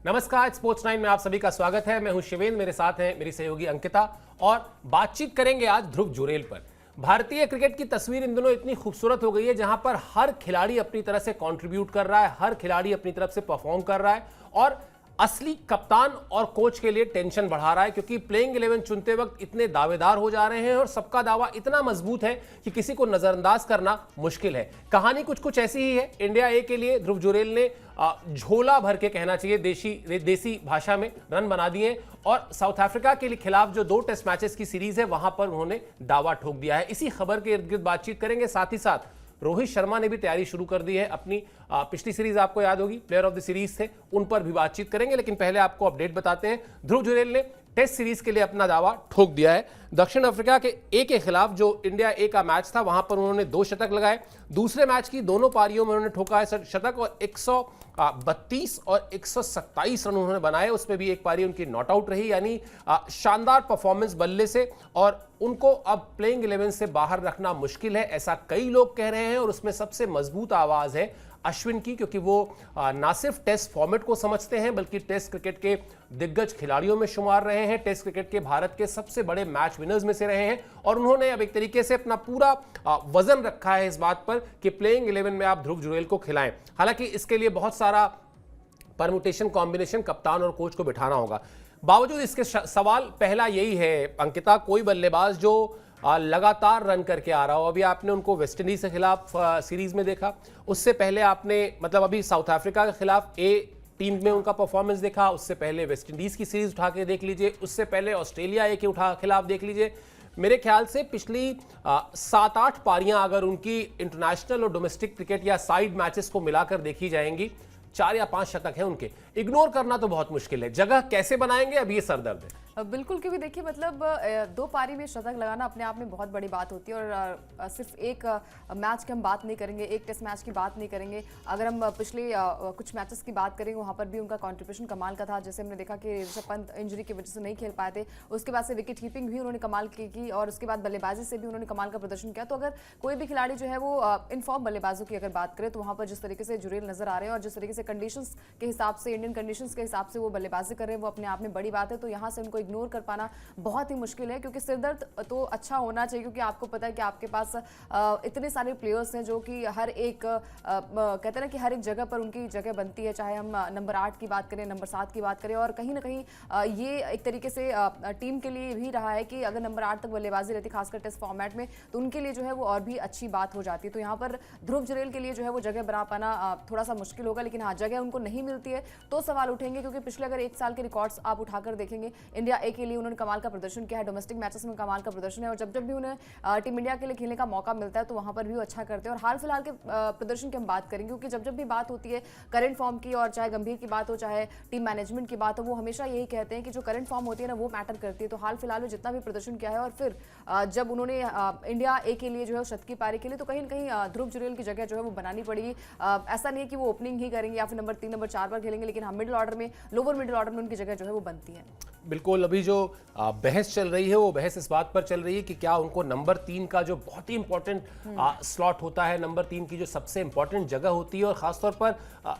नमस्कार, स्पोर्ट्स 9 में आप सभी का स्वागत है। मैं हूं शिवेंद्र, मेरे साथ हैं मेरी सहयोगी अंकिता और बातचीत करेंगे आज ध्रुव जुरेल पर। भारतीय क्रिकेट की तस्वीर इन दिनों इतनी खूबसूरत हो गई है जहां पर हर खिलाड़ी अपनी तरह से कंट्रीब्यूट कर रहा है, हर खिलाड़ी अपनी तरफ से परफॉर्म कर रहा है और असली कप्तान और कोच के लिए टेंशन बढ़ा रहा है क्योंकि प्लेइंग 11 चुनते वक्त इतने दावेदार हो जा रहे हैं और सबका दावा इतना मजबूत है कि किसी को नजरअंदाज करना मुश्किल है। कहानी कुछ ऐसी ही है। इंडिया ए के लिए ध्रुव जुरेल ने झोला भर के कहना चाहिए देसी भाषा में रन बना दिए और साउथ अफ्रीका के लिए खिलाफ जो 2 टेस्ट मैचेस की सीरीज है वहां पर उन्होंने दावा ठोक दिया है। इसी खबर के इर्द गिर्द बातचीत करेंगे। साथ ही साथ रोहित शर्मा ने भी तैयारी शुरू कर दी है अपनी। पिछली सीरीज आपको याद होगी, प्लेयर ऑफ द सीरीज थे, उन पर भी बातचीत करेंगे। लेकिन पहले आपको अपडेट बताते हैं। ध्रुव जुरेल ने टेस्ट सीरीज के लिए अपना दावा ठोक दिया है। दक्षिण अफ्रीका के ए के खिलाफ जो इंडिया ए का मैच था वहां पर उन्होंने 2 शतक लगाए। दूसरे मैच की दोनों पारियों में उन्होंने ठोका है शतक और 132 और 127 रन उन्होंने बनाए। उसमें भी एक पारी उनकी नॉट आउट रही, यानी शानदार परफॉर्मेंस बल्ले से। और उनको अब प्लेइंग 11 से बाहर रखना मुश्किल है, ऐसा कई लोग कह रहे हैं। और उसमें सबसे मजबूत आवाज है अश्विन की, क्योंकि वो ना सिर्फ टेस्ट फॉर्मेट को समझते हैं बल्कि टेस्ट क्रिकेट के दिग्गज खिलाड़ियों में शुमार रहे हैं। टेस्ट क्रिकेट के भारत के सबसे बड़े मैच विनर्स में से रहे हैं और उन्होंने अब एक तरीके से अपना पूरा वजन रखा है इस बात पर कि प्लेइंग 11 में आप ध्रुव जुरेल को खिलाएं। हालांकि इसके लिए बहुत सारा परमुटेशन कॉम्बिनेशन कप्तान और कोच को बिठाना होगा। बावजूद इसके सवाल पहला यही है अंकिता, कोई बल्लेबाज जो लगातार रन करके आ रहा हो। अभी आपने उनको वेस्टइंडीज के खिलाफ सीरीज में देखा, उससे पहले आपने अभी साउथ अफ्रीका के खिलाफ ए टीम में उनका परफॉर्मेंस देखा, उससे पहले वेस्टइंडीज की सीरीज उठा के देख लीजिए, उससे पहले ऑस्ट्रेलिया ए के खिलाफ देख लीजिए। मेरे ख्याल से पिछली 7-8 पारियां अगर उनकी इंटरनेशनल और डोमेस्टिक क्रिकेट या साइड मैचेस को मिलाकर देखी जाएंगी, 4 या 5 शतक है उनके। इग्नोर करना तो बहुत मुश्किल है। जगह कैसे बनाएंगे, अब ये सरदर्द है। बिल्कुल, क्योंकि देखिए 2 पारी में शतक लगाना अपने आप में बहुत बड़ी बात होती है। और सिर्फ एक मैच की हम बात नहीं करेंगे, एक टेस्ट मैच की बात नहीं करेंगे। अगर हम पिछले कुछ मैचेस की बात करेंगे, वहाँ पर भी उनका कंट्रीब्यूशन कमाल का था। जैसे हमने देखा कि ऋषभ पंत इंजरी की वजह से नहीं खेल पाए थे, उसके बाद से विकेट कीपिंग भी उन्होंने कमाल की और उसके बाद बल्लेबाजी से भी उन्होंने कमाल का प्रदर्शन किया। तो अगर कोई भी खिलाड़ी जो है वो इन फॉर्म बल्लेबाजों की अगर बात करें तो वहाँ पर जिस तरीके से जुरेल नजर आ रहे हैं और जिस तरीके से कंडीशंस के हिसाब से, इंडियन कंडीशंस के हिसाब से वो बल्लेबाजी कर रहे हैं, वो अपने आप में बड़ी बात है। तो यहाँ से उनको इग्नोर कर पाना बहुत ही मुश्किल है, क्योंकि सिरदर्द तो अच्छा होना चाहिए, क्योंकि आपको पता है कि आपके पास इतने सारे प्लेयर्स हैं जो कि हर एक कहते हैं ना कि हर एक जगह पर उनकी जगह बनती है। चाहे हम नंबर 8 की बात करें, नंबर 7 की बात करें, और कहीं ना कहीं ये एक तरीके से टीम के लिए भी रहा है कि अगर नंबर 8 तक बल्लेबाजी रहती, खासकर टेस्ट फॉर्मेट में, तो उनके लिए जो है वो और भी अच्छी बात हो जाती है। तो यहाँ पर ध्रुव जुरेल के लिए जो है वो जगह बना पाना थोड़ा सा मुश्किल होगा। लेकिन हाँ, जगह उनको नहीं मिलती है तो सवाल उठेंगे, क्योंकि पिछले अगर 1 साल के रिकॉर्ड्स आप उठाकर देखेंगे, इंडिया ए के लिए उन्होंने कमाल का प्रदर्शन किया है, डोमेस्टिक मैचेस में कमाल का प्रदर्शन है। और जब भी उन्हें टीम इंडिया के लिए खेलने का मौका मिलता है तो वहां पर भी वो अच्छा करते हैं। और हाल फिलहाल के प्रदर्शन की हम बात करेंगे, क्योंकि जब भी बात होती है करंट फॉर्म की, और चाहे गंभीर की बात हो चाहे टीम मैनेजमेंट की बात हो, वो हमेशा यही कहते हैं कि जो करंट फॉर्म होती है ना वो मैटर करती है। तो हाल फिलहाल में जितना भी प्रदर्शन किया है और फिर जब उन्होंने इंडिया ए के लिए जो है शत की पारी के लिए, तो कहीं ना कहीं ध्रुव जुरेल की जगह जो है वो बनानी पड़ेगी। ऐसा नहीं है कि वो ओपनिंग ही करेंगे या फिर नंबर 3 नंबर 4 पर खेलेंगे, लेकिन हम मिडिल ऑर्डर में, लोअर मिडिल ऑर्डर में उनकी जगह जो है वो बनती है। बिल्कुल, अभी जो बहस चल रही है वो बहस इस बात पर चल रही है कि क्या उनको नंबर 3 का जो बहुत ही इंपॉर्टेंट स्लॉट होता है, नंबर 3 की जो सबसे इंपॉर्टेंट जगह होती है, और खासतौर पर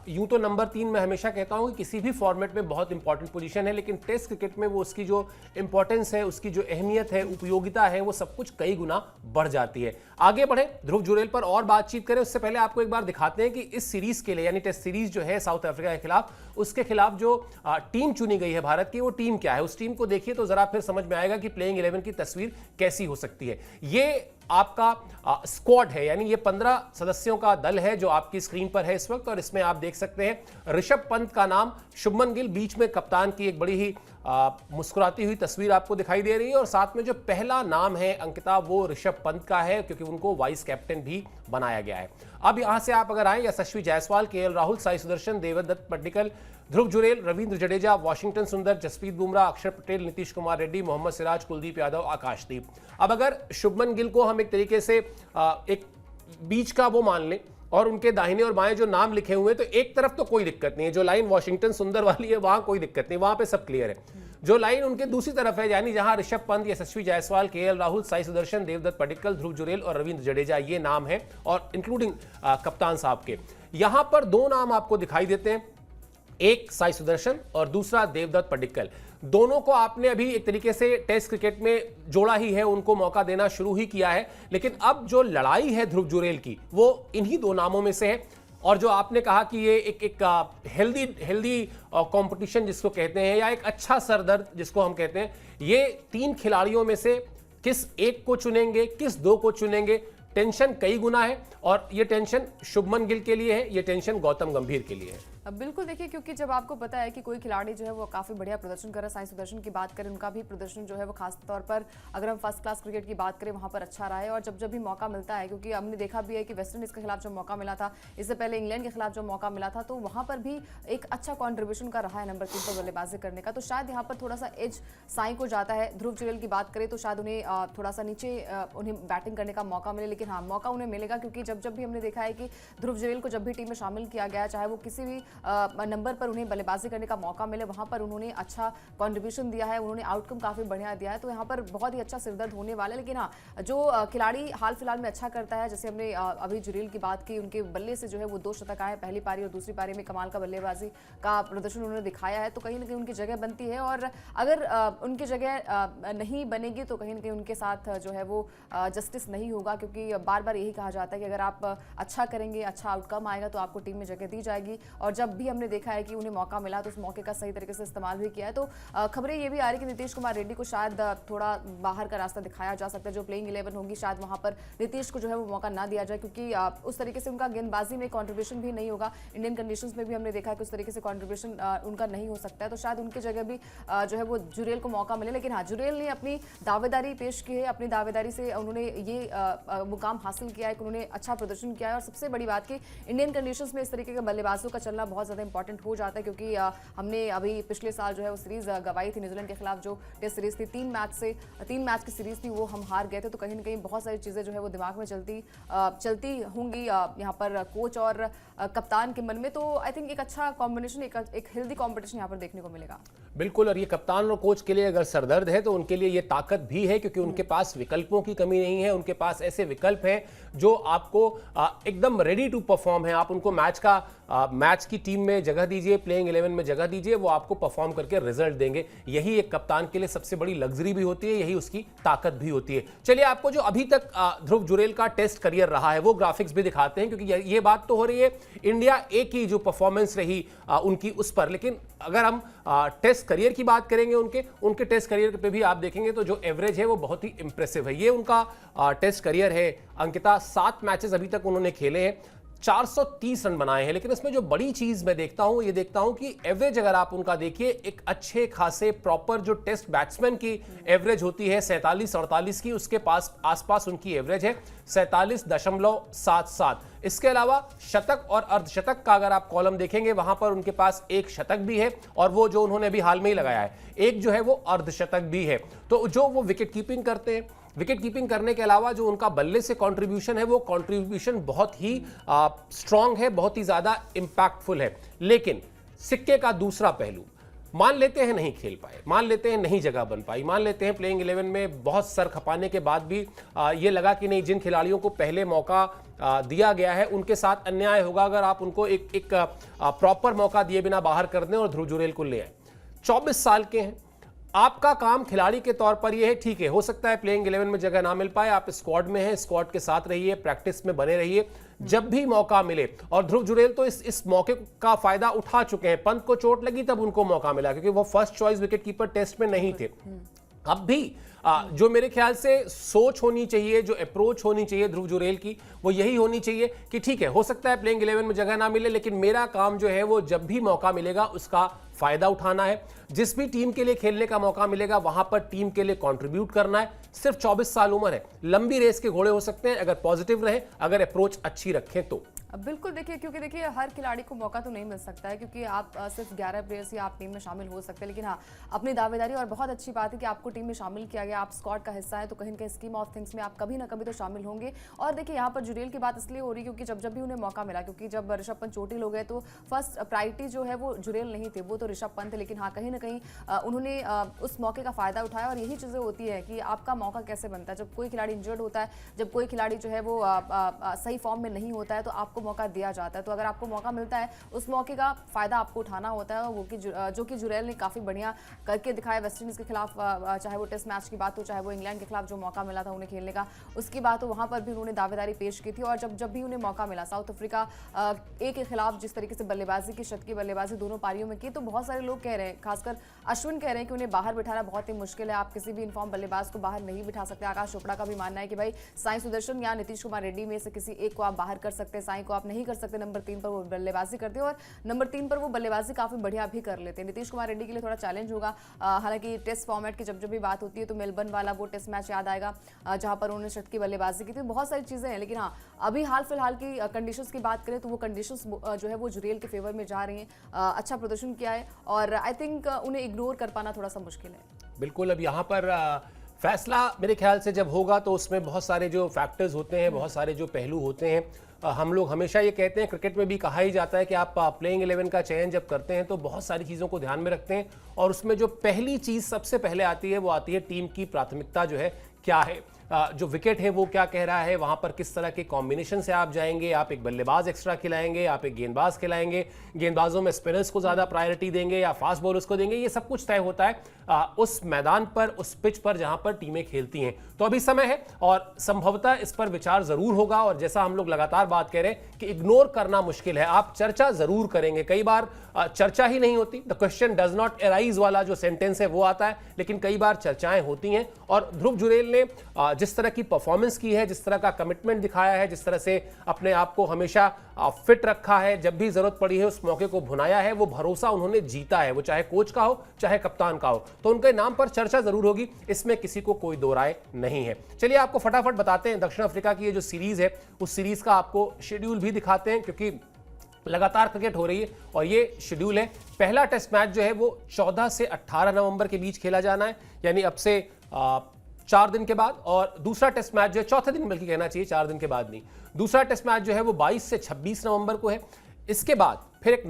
यूं तो नंबर 3 मैं हमेशा कहता हूं कि किसी भी फॉर्मेट में बहुत इंपॉर्टेंट पोजीशन है, लेकिन टेस्ट क्रिकेट में वो उसकी जो इंपॉर्टेंस है, उसकी जो अहमियत है, उपयोगिता है, वो सब कुछ कई गुना बढ़ जाती है। आगे बढ़े, ध्रुव जुरेल पर और बातचीत करें उससे पहले आपको एक बार दिखाते हैं कि इस सीरीज के लिए, यानी टेस्ट सीरीज जो है साउथ अफ्रीका के खिलाफ, उसके खिलाफ जो टीम चुनी गई है भारत की, वो टीम क्या है। उस टीम को देखिए तो जरा फिर समझ में आएगा कि प्लेइंग 11 की तस्वीर कैसी हो सकती है। ये आपका स्क्वाड है, यानी ये 15 सदस्यों का दल है जो आपकी स्क्रीन पर है इस वक्त। और इसमें आप देख सकते हैं ऋषभ पंत का नाम, शुभमन गिल बीच में कप्तान की एक बड़ी ही मुस्कुराती हुई तस्वीर आपको दिखाई दे रही है। और साथ में जो पहला नाम है अंकिता, वो ऋषभ पंत का है, क्योंकि उनको वाइस कैप्टन भी बनाया गया है। अब यहां से आप अगर आए, यशस्वी जायसवाल, केएल राहुल, साई सुदर्शन, देवदत्त पड्डीकल, ध्रुव जुरेल, रविंद्र जडेजा, वाशिंगटन सुंदर, जसप्रीत बुमराह, अक्षर पटेल, नीतीश कुमार रेड्डी, मोहम्मद सिराज, कुलदीप यादव, आकाशदीप। अब अगर शुभमन गिल को हम एक तरीके से एक बीच का वो मान लें और उनके दाहिने और बाएं जो नाम लिखे हुए हैं, तो एक तरफ तो कोई दिक्कत नहीं है, जो लाइन वाशिंगटन सुंदर वाली है वहां कोई दिक्कत नहीं, वहां पे सब क्लियर है। जो लाइन उनके दूसरी तरफ है, यानी जहां ऋषभ पंत, यशस्वी जायसवाल, केएल राहुल, साई सुदर्शन, देवदत्त पड्डीकल, ध्रुव जुरेल और रविंद्र जडेजा, ये नाम है, और इंक्लूडिंग कप्तान साहब के। यहां पर 2 नाम आपको दिखाई देते हैं, एक साई सुदर्शन और दूसरा देवदत्त पडिक्कल। दोनों को आपने अभी एक तरीके से टेस्ट क्रिकेट में जोड़ा ही है, उनको मौका देना शुरू ही किया है, लेकिन अब जो लड़ाई है ध्रुव जुरेल की वो इन्हीं दो नामों में से है। और जो आपने कहा कि ये एक हेल्दी कंपटीशन जिसको कहते हैं, या एक अच्छा सरदर्द जिसको हम कहते हैं, ये तीन खिलाड़ियों में से किस एक को चुनेंगे, किस दो को चुनेंगे, टेंशन कई गुना है। और ये टेंशन शुभमन गिल के लिए है, ये टेंशन गौतम गंभीर के लिए है। बिल्कुल देखिए, क्योंकि जब आपको पता है कि कोई खिलाड़ी जो है वो काफ़ी बढ़िया प्रदर्शन कर रहा है, साई सुदर्शन की बात करें, उनका भी प्रदर्शन जो है वो खास तौर पर अगर हम फर्स्ट क्लास क्रिकेट की बात करें वहाँ पर अच्छा रहा है। और जब जब भी मौका मिलता है, क्योंकि हमने देखा भी है कि वेस्ट इंडीज़ के खिलाफ जो मौका मिला था, इससे पहले इंग्लैंड के खिलाफ जो मौका मिला था, तो वहाँ पर भी एक अच्छा कॉन्ट्रीब्यूशन का रहा है नंबर 3 पर बल्लेबाजी करने का। तो शायद यहाँ पर थोड़ा सा एज साई को जाता है। ध्रुव जुरेल की बात करें तो शायद उन्हें थोड़ा सा नीचे उन्हें बैटिंग करने का मौका मिले, लेकिन हाँ, मौका उन्हें मिलेगा, क्योंकि जब जब भी हमने देखा है कि ध्रुव जुरेल को जब भी टीम में शामिल किया गया, चाहे वो किसी भी नंबर पर उन्हें बल्लेबाजी करने का मौका मिले, वहां पर उन्होंने अच्छा कंट्रीब्यूशन दिया है, उन्होंने आउटकम काफी बढ़िया दिया है। तो यहाँ पर बहुत ही अच्छा सिरदर्द होने वाला है। लेकिन हाँ, जो खिलाड़ी हाल फिलहाल में अच्छा करता है, जैसे हमने अभी जुरेल की बात की, उनके बल्ले से जो है वो 2 शतक आए पहली पारी और दूसरी पारी में, कमाल का बल्लेबाजी का प्रदर्शन उन्होंने दिखाया है। तो कहीं ना कहीं उनकी जगह बनती है, और अगर उनकी जगह नहीं बनेगी तो कहीं ना कहीं उनके साथ जो है वो जस्टिस नहीं होगा, क्योंकि बार बार यही कहा जाता है कि अगर आप अच्छा करेंगे, अच्छा आउटकम आएगा तो आपको टीम में जगह दी जाएगी। और जब भी हमने देखा है कि उन्हें मौका मिला तो उस मौके का सही तरीके से इस्तेमाल भी किया है। तो खबरें ये भी आ रही कि नीतीश कुमार रेड्डी को शायद थोड़ा बाहर का रास्ता दिखाया जा सकता है। जो प्लेइंग 11 होगी, शायद वहां पर नीतीश को जो है वो मौका ना दिया जाए, क्योंकि उस तरीके से उनका गेंदबाजी में कंट्रीब्यूशन भी नहीं होगा। इंडियन कंडीशंस में भी हमने देखा है कि उस तरीके से कंट्रीब्यूशन उनका नहीं हो सकता है। तो शायद उनकी जगह भी जो है वो जुरेल को मौका मिले। लेकिन हाँ, जुरेल ने अपनी दावेदारी पेश की है, अपनी दावेदारी से उन्होंने ये मुकाम हासिल किया है कि उन्होंने अच्छा प्रदर्शन किया है। और सबसे बड़ी बात कि इंडियन कंडीशंस में इस तरीके के बल्लेबाजों का चलना बहुत ज़्यादा इंपॉर्टेंट हो जाता है, क्योंकि हमने अभी पिछले साल जो है वो सीरीज गवाई थी न्यूजीलैंड के खिलाफ, जो टेस्ट सीरीज थी, 3 मैच की सीरीज थी, वो हम हार गए थे। तो कहीं ना कहीं बहुत सारी चीज़ें जो है वो दिमाग में चलती होंगी यहाँ पर कोच और कप्तान के मन में। तो आई थिंक एक अच्छा कॉम्बिनेशन, एक हेल्दी कॉम्पिटिशन यहाँ पर देखने को मिलेगा। बिल्कुल, और ये कप्तान और कोच के लिए अगर सरदर्द है तो उनके लिए ये ताकत भी है, क्योंकि उनके पास विकल्पों की कमी नहीं है। उनके पास ऐसे विकल्प हैं जो आपको एकदम रेडी टू परफॉर्म है। आप उनको मैच की टीम में जगह दीजिए, प्लेइंग 11 में जगह दीजिए, वो आपको परफॉर्म करके रिजल्ट देंगे। यही एक कप्तान के लिए सबसे बड़ी लग्जरी भी होती है, यही उसकी ताकत भी होती है। चलिए, आपको जो अभी तक ध्रुव जुरेल का टेस्ट करियर रहा है वो ग्राफिक्स भी दिखाते हैं, क्योंकि ये बात तो हो रही है इंडिया ए की जो परफॉर्मेंस रही उनकी उस पर, लेकिन अगर हम टेस्ट करियर की बात करेंगे उनके टेस्ट करियर पे भी आप देखेंगे तो जो एवरेज है वो बहुत ही इंप्रेसिव है। ये उनका टेस्ट करियर है अंकिता। 7 मैचेस अभी तक उन्होंने खेले हैं, 430 रन बनाए हैं। लेकिन इसमें जो बड़ी चीज मैं देखता हूं कि एवरेज अगर आप उनका देखिए, एक अच्छे खासे प्रॉपर जो टेस्ट बैट्समैन की एवरेज होती है 47-48 की, उसके पास आसपास उनकी एवरेज है 47.77। इसके अलावा शतक और अर्धशतक का अगर आप कॉलम देखेंगे, वहां पर उनके पास एक शतक भी है, और वो जो उन्होंने अभी हाल में ही लगाया है, एक जो है वो अर्धशतक भी है। तो जो वो विकेट कीपिंग करते हैं, विकेट कीपिंग करने के अलावा जो उनका बल्ले से कंट्रीब्यूशन है, वो कंट्रीब्यूशन बहुत ही स्ट्रांग है, बहुत ही ज्यादा इंपैक्टफुल है। लेकिन सिक्के का दूसरा पहलू, मान लेते हैं नहीं खेल पाए, मान लेते हैं नहीं जगह बन पाई, मान लेते हैं प्लेइंग 11 में बहुत सर खपाने के बाद भी ये लगा कि नहीं, जिन खिलाड़ियों को पहले मौका दिया गया है उनके साथ अन्याय होगा अगर आप उनको एक प्रॉपर मौका दिए बिना बाहर कर दें और ध्रुव जुरेल को ले आए। 24 साल के हैं, आपका काम खिलाड़ी के तौर पर यह है, ठीक है, हो सकता है प्लेइंग 11 में जगह ना मिल पाए, आप स्क्वाड में हैं, स्क्वाड के साथ रहिए, प्रैक्टिस में बने रहिए, जब भी मौका मिले। और ध्रुव जुरेल तो इस मौके का फायदा उठा चुके हैं। पंत को चोट लगी तब उनको मौका मिला, क्योंकि वो फर्स्ट चॉइस विकेटकीपर टेस्ट में नहीं थे। अब भी जो मेरे ख्याल से सोच होनी चाहिए, जो अप्रोच होनी चाहिए ध्रुव जुरेल की, वो यही होनी चाहिए कि ठीक है, हो सकता है प्लेइंग 11 में जगह ना मिले, लेकिन मेरा काम जो है वो जब भी मौका मिलेगा उसका फायदा उठाना है। जिस भी टीम के लिए खेलने का मौका मिलेगा वहां पर टीम के लिए कंट्रीब्यूट करना है। सिर्फ 24 साल उम्र है, लंबी रेस के घोड़े हो सकते हैं अगर पॉजिटिव रहे, अगर अप्रोच अच्छी रखें तो। बिल्कुल देखिए, क्योंकि देखिए हर खिलाड़ी को मौका तो नहीं मिल सकता है, क्योंकि आप सिर्फ 11 प्लेयर्स ही आप टीम में शामिल हो सकते हैं। लेकिन हाँ, अपनी दावेदारी, और बहुत अच्छी बात है कि आपको टीम में शामिल किया गया, आप स्क्वाड का हिस्सा है, तो कहीं ना कहीं स्कीम ऑफ थिंग्स में आप कभी ना कभी तो शामिल होंगे। और देखिए यहाँ पर जुरेल की बात इसलिए हो रही है क्योंकि जब भी उन्हें मौका मिला, क्योंकि जब ऋषभ पंत चोटिल हो गए तो फर्स्ट प्रायोरिटी जो है वो जुरेल नहीं थे, वो तो ऋषभ पंत थे। लेकिन हाँ, कहीं ना कहीं उन्होंने उस मौके का फायदा उठाया। और यही चीज़ें होती है कि आपका मौका कैसे बनता है। जब कोई खिलाड़ी इंजर्ड होता है, जब कोई खिलाड़ी जो है वो सही फॉर्म में नहीं होता है, तो आपको आपको मौका दिया जाता है। तो अगर आपको मौका मिलता है उस मौके का फायदा आपको उठाना होता है, वो कि जो कि जुरैल ने काफी बढ़िया करके दिखाया वेस्टइंडीज के खिलाफ, चाहे वो टेस्ट मैच की बात हो, चाहे वो इंग्लैंड के खिलाफ जो मौका मिला था उन्हें खेलने का उसकी बात हो, वहां पर भी उन्होंने दावेदारी पेश की थी। और जब भी उन्हें मौका मिला साउथ अफ्रीका ए के खिलाफ जिस तरीके से बल्लेबाजी की, शतकीय बल्लेबाजी दोनों पारियों में की, तो बहुत सारे लोग कह रहे हैं, खासकर अश्विन कह रहे हैं कि उन्हें बाहर बिठाना बहुत ही मुश्किल है, आप किसी भी इनफॉर्म बल्लेबाज को बाहर नहीं बिठा सकते। आकाश चोपड़ा का भी मानना है कि भाई साई सुदर्शन या नीतीश कुमार रेड्डी में से किसी एक को आप बाहर कर सकते हैं, साई को आप नहीं कर सकते। नंबर 3 पर वो बल्लेबाजी करते हैं और नंबर 3 पर वो बल्लेबाजी काफी बढ़िया भी कर लेते हैं। नीतीश कुमार रेड्डी के लिए थोड़ा चैलेंज होगा, हालांकि टेस्ट फॉर्मेट की जब भी बात होती है तो मेलबर्न वाला वो टेस्ट मैच याद आएगा जहां पर उन्होंने शतकीय बल्लेबाजी की थी। बहुत सारी चीजें हैं, लेकिन हाँ अभी हाल फिलहाल की कंडीशंस की बात करें तो वो कंडीशंस जो है वो जुरेल के फेवर में जा रही हैं। अच्छा प्रदर्शन किया है और आई थिंक उन्हें इग्नोर कर पाना थोड़ा सा मुश्किल है। बिल्कुल, अब यहाँ पर फैसला मेरे ख्याल से जब होगा तो उसमें बहुत सारे जो फैक्टर्स होते हैं, बहुत सारे जो पहलू होते हैं, हम लोग हमेशा ये कहते हैं, क्रिकेट में भी कहा ही जाता है कि आप प्लेइंग 11 का चयन जब करते हैं तो बहुत सारी चीज़ों को ध्यान में रखते हैं और उसमें जो पहली चीज़ सबसे पहले आती है वो आती है टीम की प्राथमिकता जो है क्या है, जो विकेट है वो क्या कह रहा है, वहां पर किस तरह के कॉम्बिनेशन से आप जाएंगे, आप एक बल्लेबाज एक्स्ट्रा खिलाएंगे, आप एक गेंदबाज खिलाएंगे, गेंदबाजों में स्पिनर्स को ज्यादा प्रायोरिटी देंगे या फास्ट बॉलर्स को देंगे, ये सब कुछ तय होता है उस मैदान पर, उस पिच पर जहां पर टीमें खेलती हैं। तो अभी समय है और संभवतः इस पर विचार जरूर होगा और जैसा हम लोग लगातार बात कह रहे हैं कि इग्नोर करना मुश्किल है, आप चर्चा जरूर करेंगे। कई बार चर्चा ही नहीं होती, the question does not arise वाला जो सेंटेंस है वो आता है, लेकिन कई बार चर्चाएं होती हैं। और ध्रुव जुरेल ने जिस तरह की परफॉर्मेंस की है, जिस तरह का कमिटमेंट दिखाया है, जिस तरह से अपने आप को हमेशा फिट रखा है, जब भी जरूरत पड़ी है उस मौके को भुनाया है, वो भरोसा उन्होंने जीता है, वो चाहे कोच का हो चाहे कप्तान का हो, तो उनके नाम पर चर्चा जरूर होगी, इसमें किसी को कोई दो राय नहीं है। चलिए आपको फटाफट बताते हैं दक्षिण अफ्रीका की ये जो सीरीज है उस सीरीज का आपको शेड्यूल भी दिखाते हैं, क्योंकि लगातार क्रिकेट हो रही है और ये शेड्यूल है। पहला टेस्ट मैच जो है वो 14 से 18 नवंबर के बीच खेला जाना है, यानी अब से 4 दिन के बाद, और दूसरा टेस्ट मैच जो है चौथे दिन बल्कि कहना चाहिए, 4 दिन के बाद नहीं, दूसरा टेस्ट मैच जो है वो 22 से 26 नवंबर को है। इसके बाद फिर एक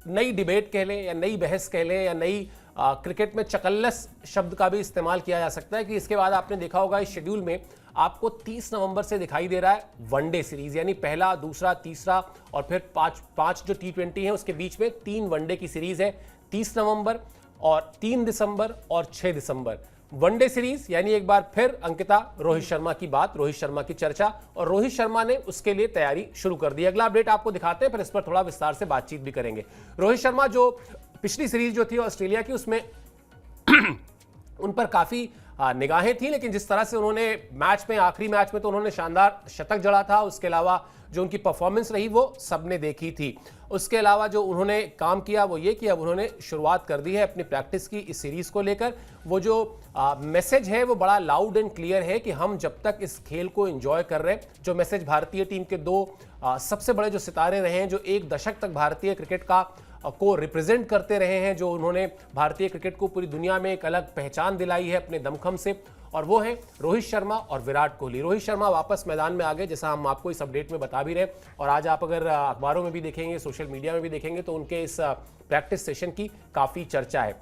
नई डिबेट कह लें या नई बहस कह लें या नई क्रिकेट में चकल्लस शब्द का भी इस्तेमाल किया जा सकता है कि इसके बाद आपने देखा होगा इस शेड्यूल में आपको 30 नवंबर से दिखाई दे रहा है वनडे सीरीज, यानी पहला, दूसरा, तीसरा और फिर पांच जो T20 है उसके बीच में 3 वनडे की सीरीज है, 30 नवंबर और 3 दिसंबर और 6 दिसंबर वनडे सीरीज। यानी एक बार फिर अंकिता, रोहित शर्मा की बात, रोहित शर्मा की चर्चा, और रोहित शर्मा ने उसके लिए तैयारी शुरू कर दी। अगला अपडेट आपको दिखाते हैं, फिर इस पर थोड़ा विस्तार से बातचीत भी करेंगे। रोहित शर्मा जो पिछली सीरीज जो थी ऑस्ट्रेलिया की, उसमें उन पर काफी निगाहें थी, लेकिन जिस तरह से उन्होंने मैच में, आखिरी मैच में तो उन्होंने शानदार शतक जड़ा था, उसके अलावा जो उनकी परफॉर्मेंस रही वो सबने देखी थी। उसके अलावा जो उन्होंने काम किया वो ये कि अब उन्होंने शुरुआत कर दी है अपनी प्रैक्टिस की इस सीरीज को लेकर। वो जो मैसेज है वो बड़ा लाउड एंड क्लियर है कि हम जब तक इस खेल को एंजॉय कर रहे हैं, जो मैसेज भारतीय टीम के 2 सबसे बड़े जो सितारे रहे हैं, जो 1 दशक तक भारतीय क्रिकेट को रिप्रेजेंट करते रहे हैं, जो उन्होंने भारतीय क्रिकेट को पूरी दुनिया में एक अलग पहचान दिलाई है अपने दमखम से, और वो है रोहित शर्मा और विराट कोहली। रोहित शर्मा वापस मैदान में आ गए, जैसा हम आपको इस अपडेट में बता भी रहे, और आज आप अगर अखबारों में भी देखेंगे, सोशल मीडिया में भी देखेंगे तो उनके इस प्रैक्टिस सेशन की काफ़ी चर्चा है।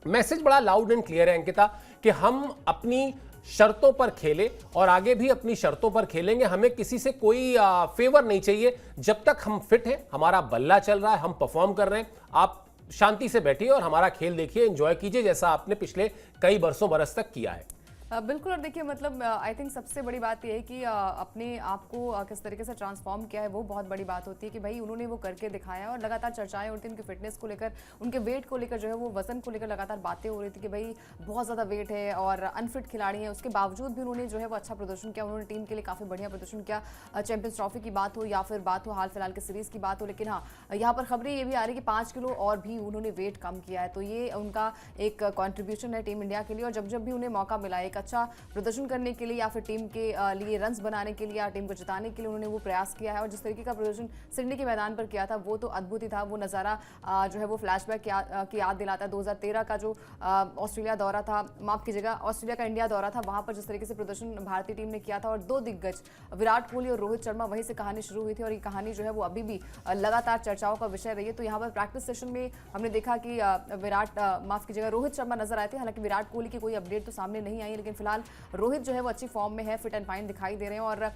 मैसेज बड़ा लाउड एंड क्लियर है अंकिता कि हम अपनी शर्तों पर खेले और आगे भी अपनी शर्तों पर खेलेंगे, हमें किसी से कोई फेवर नहीं चाहिए। जब तक हम फिट हैं, हमारा बल्ला चल रहा है, हम परफॉर्म कर रहे हैं, आप शांति से बैठिए और हमारा खेल देखिए, एंजॉय कीजिए, जैसा आपने पिछले कई बरस तक किया है। बिल्कुल। और देखिए मतलब आई थिंक सबसे बड़ी बात यह है कि अपने आप को किस तरीके से ट्रांसफॉर्म किया है, वो बहुत बड़ी बात होती है कि भाई उन्होंने वो करके दिखाया है। और लगातार चर्चाएं होती थी उनकी फिटनेस को लेकर, उनके वेट को लेकर, जो है वो वजन को लेकर लगातार बातें हो रही थी कि भाई बहुत ज़्यादा वेट है और अनफिट खिलाड़ी हैं। उसके बावजूद भी उन्होंने जो है वो अच्छा प्रदर्शन किया, उन्होंने टीम के लिए काफ़ी बढ़िया प्रदर्शन किया, चैंपियंस ट्रॉफी की बात हो या फिर बात हो हाल फिलहाल की सीरीज़ की बात हो। लेकिन हाँ, यहाँ पर खबरें ये भी आ रही कि 5 किलो और भी उन्होंने वेट कम किया है, तो ये उनका एक कॉन्ट्रीब्यूशन है टीम इंडिया के लिए। और जब भी उन्हें मौका मिला एक अच्छा प्रदर्शन करने के लिए या फिर टीम के लिए रन्स बनाने के लिए या टीम को जिताने के लिए उन्होंने वो प्रयास किया है। और जिस तरीके का प्रदर्शन सिडनी के मैदान पर किया था वो तो अद्भुत ही था। वो नज़ारा जो है वो फ्लैशबैक की याद दिलाता है 2013 का जो ऑस्ट्रेलिया दौरा था, माफ कीजिएगा ऑस्ट्रेलिया का इंडिया दौरा था, वहां पर जिस तरीके से प्रदर्शन भारतीय टीम ने किया था। और 2 दिग्गज विराट कोहली और रोहित शर्मा, वहीं से कहानी शुरू हुई थी और ये कहानी जो है वो अभी भी लगातार चर्चाओं का विषय रही है। तो यहाँ पर प्रैक्टिस सेशन में हमने देखा कि रोहित शर्मा नजर आए थे। हालांकि विराट कोहली की कोई अपडेट तो सामने नहीं आई, लेकिन फिलहाल रोहित जो है वो अच्छी फॉर्म में है, फिट एंड फाइन दिखाई दे रहे हैं। और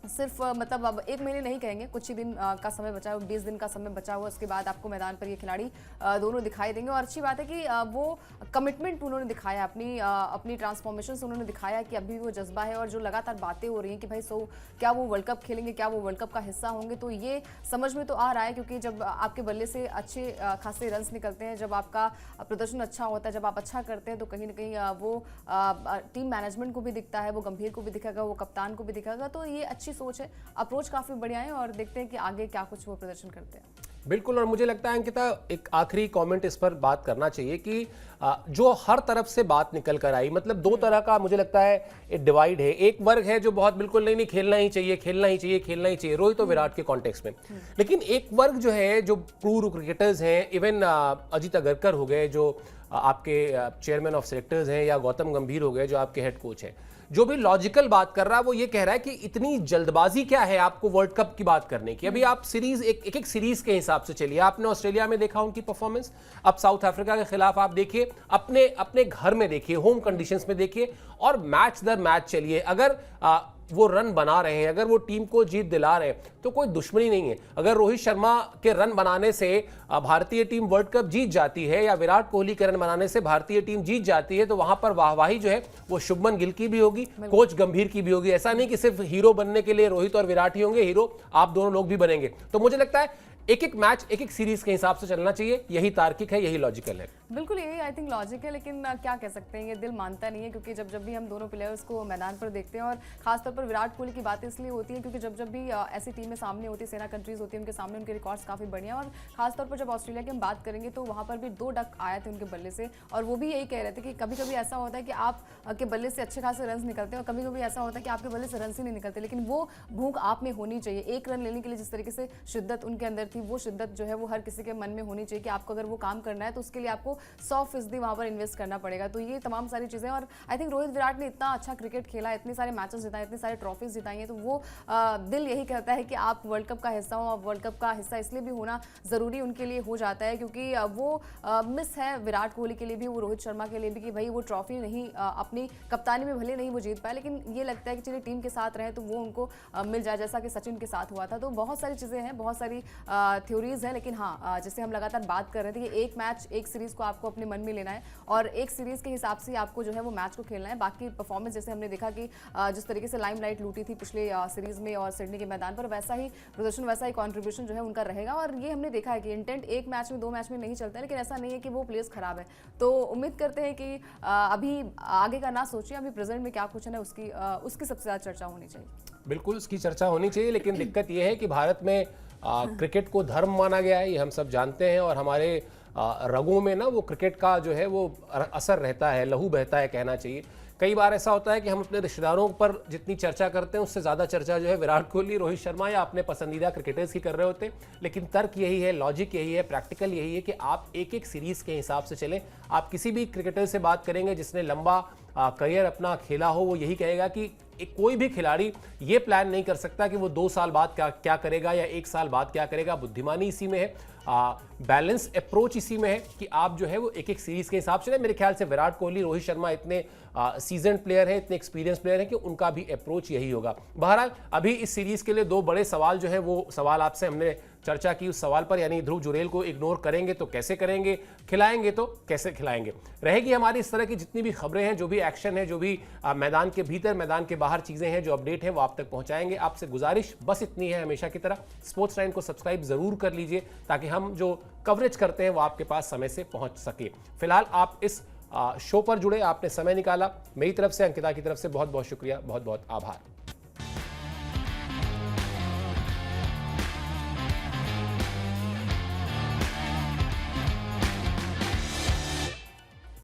सिर्फ मतलब अब 1 महीने नहीं कहेंगे, कुछ ही दिन का समय बचा है, 20 दिन का समय बचा हुआ, उसके बाद आपको मैदान पर ये खिलाड़ी दोनों दिखाई देंगे। और अच्छी बात है कि वो कमिटमेंट उन्होंने दिखाया, अपनी ट्रांसफॉर्मेशन से उन्होंने दिखाया कि अभी वो जज्बा है। और जो लगातार बातें हो रही हैं कि भाई क्या वो वर्ल्ड कप खेलेंगे, क्या वो वर्ल्ड कप का हिस्सा होंगे, तो ये समझ में तो आ रहा है, क्योंकि जब आपके बल्ले से अच्छे खासे रन्स निकलते हैं, जब आपका प्रदर्शन अच्छा होता है, जब आप अच्छा करते हैं, तो कहीं ना कहीं वो टीम मैनेजमेंट को भी दिखता है, वो गंभीर को भी दिखेगा, वो कप्तान को भी दिखेगा। तो ये अच्छी सोच है, अप्रोच काफी बढ़िया है और देखते हैं कि आगे क्या कुछ वो प्रदर्शन करते हैं। बिल्कुल। और मुझे लगता है अंकिता, एक आखिरी कमेंट इस पर बात करना चाहिए कि जो हर तरफ से बात निकल कर आई, मतलब दो तरह का मुझे लगता है एक डिवाइड है। एक वर्ग है जो बहुत बिल्कुल नहीं खेलना ही चाहिए, खेलना ही चाहिए, खेलना ही चाहिए, रोहित और विराट के कॉन्टेक्स्ट में। लेकिन एक वर्ग जो है, जो पूर्व क्रिकेटर्स हैं, इवन अजीत अगरकर हो गए जो आपके चेयरमैन ऑफ सेलेक्टर्स हैं, या गौतम गंभीर हो गए जो आपके हेड कोच हैं, जो भी लॉजिकल बात कर रहा है वो ये कह रहा है कि इतनी जल्दबाजी क्या है आपको वर्ल्ड कप की बात करने की। अभी आप सीरीज एक सीरीज के हिसाब से चलिए। आपने ऑस्ट्रेलिया में देखा उनकी परफॉर्मेंस, अब साउथ अफ्रीका के खिलाफ आप देखिए, अपने घर में देखिए, होम कंडीशंस में देखिए, और मैच दर मैच चलिए। अगर वो रन बना रहे हैं, अगर वो टीम को जीत दिला रहे हैं, तो कोई दुश्मनी नहीं है। अगर रोहित शर्मा के रन बनाने से भारतीय टीम वर्ल्ड कप जीत जाती है, या विराट कोहली के रन बनाने से भारतीय टीम जीत जाती है, तो वहां पर वाहवाही जो है वो शुभमन गिल की भी होगी, कोच गंभीर की भी होगी। ऐसा नहीं कि सिर्फ हीरो बनने के लिए रोहित और विराट ही होंगे, हीरो आप दोनों लोग भी बनेंगे। तो मुझे लगता है एक एक मैच, एक एक सीरीज के हिसाब से चलना चाहिए। यही तार्किक है, यही लॉजिकल है। बिल्कुल यही आई थिंक लॉजिक है, लेकिन क्या कह सकते हैं, ये दिल मानता नहीं है। क्योंकि जब भी हम दोनों प्लेयर्स को मैदान पर देखते हैं, और खासतौर पर विराट कोहली की बात इसलिए होती है क्योंकि जब भी ऐसी टीमें सामने होती है, सेना कंट्रीज होती है, उनके सामने उनके रिकॉर्ड्स काफ़ी बढ़िया। और खासतौर पर जब ऑस्ट्रेलिया की हम बात करेंगे, तो वहाँ पर भी 2 डक आए थे उनके बल्ले से, और वो भी यही कह रहे थे कि कभी कभी ऐसा होता है कि आप के बल्ले से अच्छे खासे रन निकलते हैं, और कभी कभी ऐसा होता है कि आपके बल्ले से रन ही नहीं निकलते। लेकिन वो भूख आप में होनी चाहिए, एक रन लेने के लिए जिस तरीके से शिद्दत उनके अंदर थी, वो शिद्दत जो है वो हर किसी के मन में होनी चाहिए कि आपको अगर वो काम करना है तो उसके लिए आपको 100% वहां पर इन्वेस्ट करना पड़ेगा। तो ये तमाम सारी चीजें, और आई थिंक रोहित विराट ने इतना अच्छा क्रिकेट खेला, इतने सारे मैचेस जिताए, इतने सारे ट्रॉफीज जिताई हैं, तो वो दिल यही कहता है कि आप वर्ल्ड कप का हिस्सा हो। आप वर्ल्ड कप का हिस्सा इसलिए भी होना जरूरी उनके लिए हो जाता है क्योंकि वो मिस है विराट कोहली के लिए भी, वो रोहित शर्मा के लिए भी, कि भाई वो ट्रॉफी नहीं अपनी कप्तानी में भले नहीं वो जीत पाए, लेकिन ये लगता है कि चलिए टीम के साथ रहे तो वो उनको मिल जाए, जैसा कि सचिन के साथ हुआ था। तो बहुत सारी चीजें हैं, बहुत सारी थ्योरीज हैं, लेकिन हाँ, जैसे हम लगातार बात कर रहे थे कि एक मैच, एक सीरीज को आपको अपने मन में लेना है, और एक सीरीज के हिसाब से आपको जो है वो मैच को खेलना है। बाकी परफॉर्मेंस जैसे हमने देखा कि जिस तरीके से लाइमलाइट लूटी थी पिछले सीरीज में और सिडनी के मैदान पर, वैसा ही प्रदर्शन, वैसा ही कंट्रीब्यूशन जो है उनका रहेगा। और ये हमने देखा है कि इंटेंट एक मैच में, 2 मैच में नहीं चलता है, लेकिन ऐसा नहीं है कि वो प्लेयर्स खराब है। तो उम्मीद करते हैं कि अभी आगे का ना सोचिए, अभी प्रेजेंट में क्या कुछ है उसकी सबसे ज्यादा चर्चा होनी चाहिए। बिल्कुल उसकी चर्चा होनी चाहिए, लेकिन दिक्कत यह है कि भारत में क्रिकेट को धर्म माना गया है, ये हम सब जानते हैं, और हमारे रगों में ना वो क्रिकेट का जो है वो असर रहता है, लहू बहता है कहना चाहिए। कई बार ऐसा होता है कि हम अपने रिश्तेदारों पर जितनी चर्चा करते हैं उससे ज़्यादा चर्चा जो है विराट कोहली, रोहित शर्मा या अपने पसंदीदा क्रिकेटर्स की कर रहे होते हैं। लेकिन तर्क यही है, लॉजिक यही है, प्रैक्टिकल यही है कि आप एक एक सीरीज़ के हिसाब से चलें। आप किसी भी क्रिकेटर से बात करेंगे जिसने लंबा करियर अपना खेला हो, वो यही कहेगा कि कोई भी खिलाड़ी ये प्लान नहीं कर सकता कि वो 2 साल बाद क्या करेगा या 1 साल बाद क्या करेगा। बुद्धिमानी इसी में है, बैलेंस अप्रोच इसी में है कि आप जो है वो एक एक सीरीज के हिसाब से। मेरे ख्याल से विराट कोहली, रोहित शर्मा इतने सीजन प्लेयर हैं, इतने एक्सपीरियंस प्लेयर हैं कि उनका भी अप्रोच यही होगा। बहरहाल अभी इस सीरीज के लिए 2 बड़े सवाल जो है वो सवाल आपसे हमने चर्चा की, उस सवाल पर, यानी ध्रुव जुरेल को इग्नोर करेंगे तो कैसे करेंगे, खिलाएंगे तो कैसे खिलाएंगे। रहेगी हमारी इस तरह की जितनी भी खबरें हैं, जो भी एक्शन है, जो भी मैदान के भीतर, मैदान के बाहर चीज़ें हैं, जो अपडेट है, वो आप तक पहुंचाएंगे। आपसे गुजारिश बस इतनी है, हमेशा की तरह स्पोर्ट्स लाइन को सब्सक्राइब जरूर कर लीजिए ताकि हम जो कवरेज करते हैं वो आपके पास समय से पहुंच सके। फिलहाल आप इस शो पर जुड़े, आपने समय निकाला। मेरी तरफ से, अंकिता की तरफ से बहुत बहुत शुक्रिया, बहुत बहुत आभार।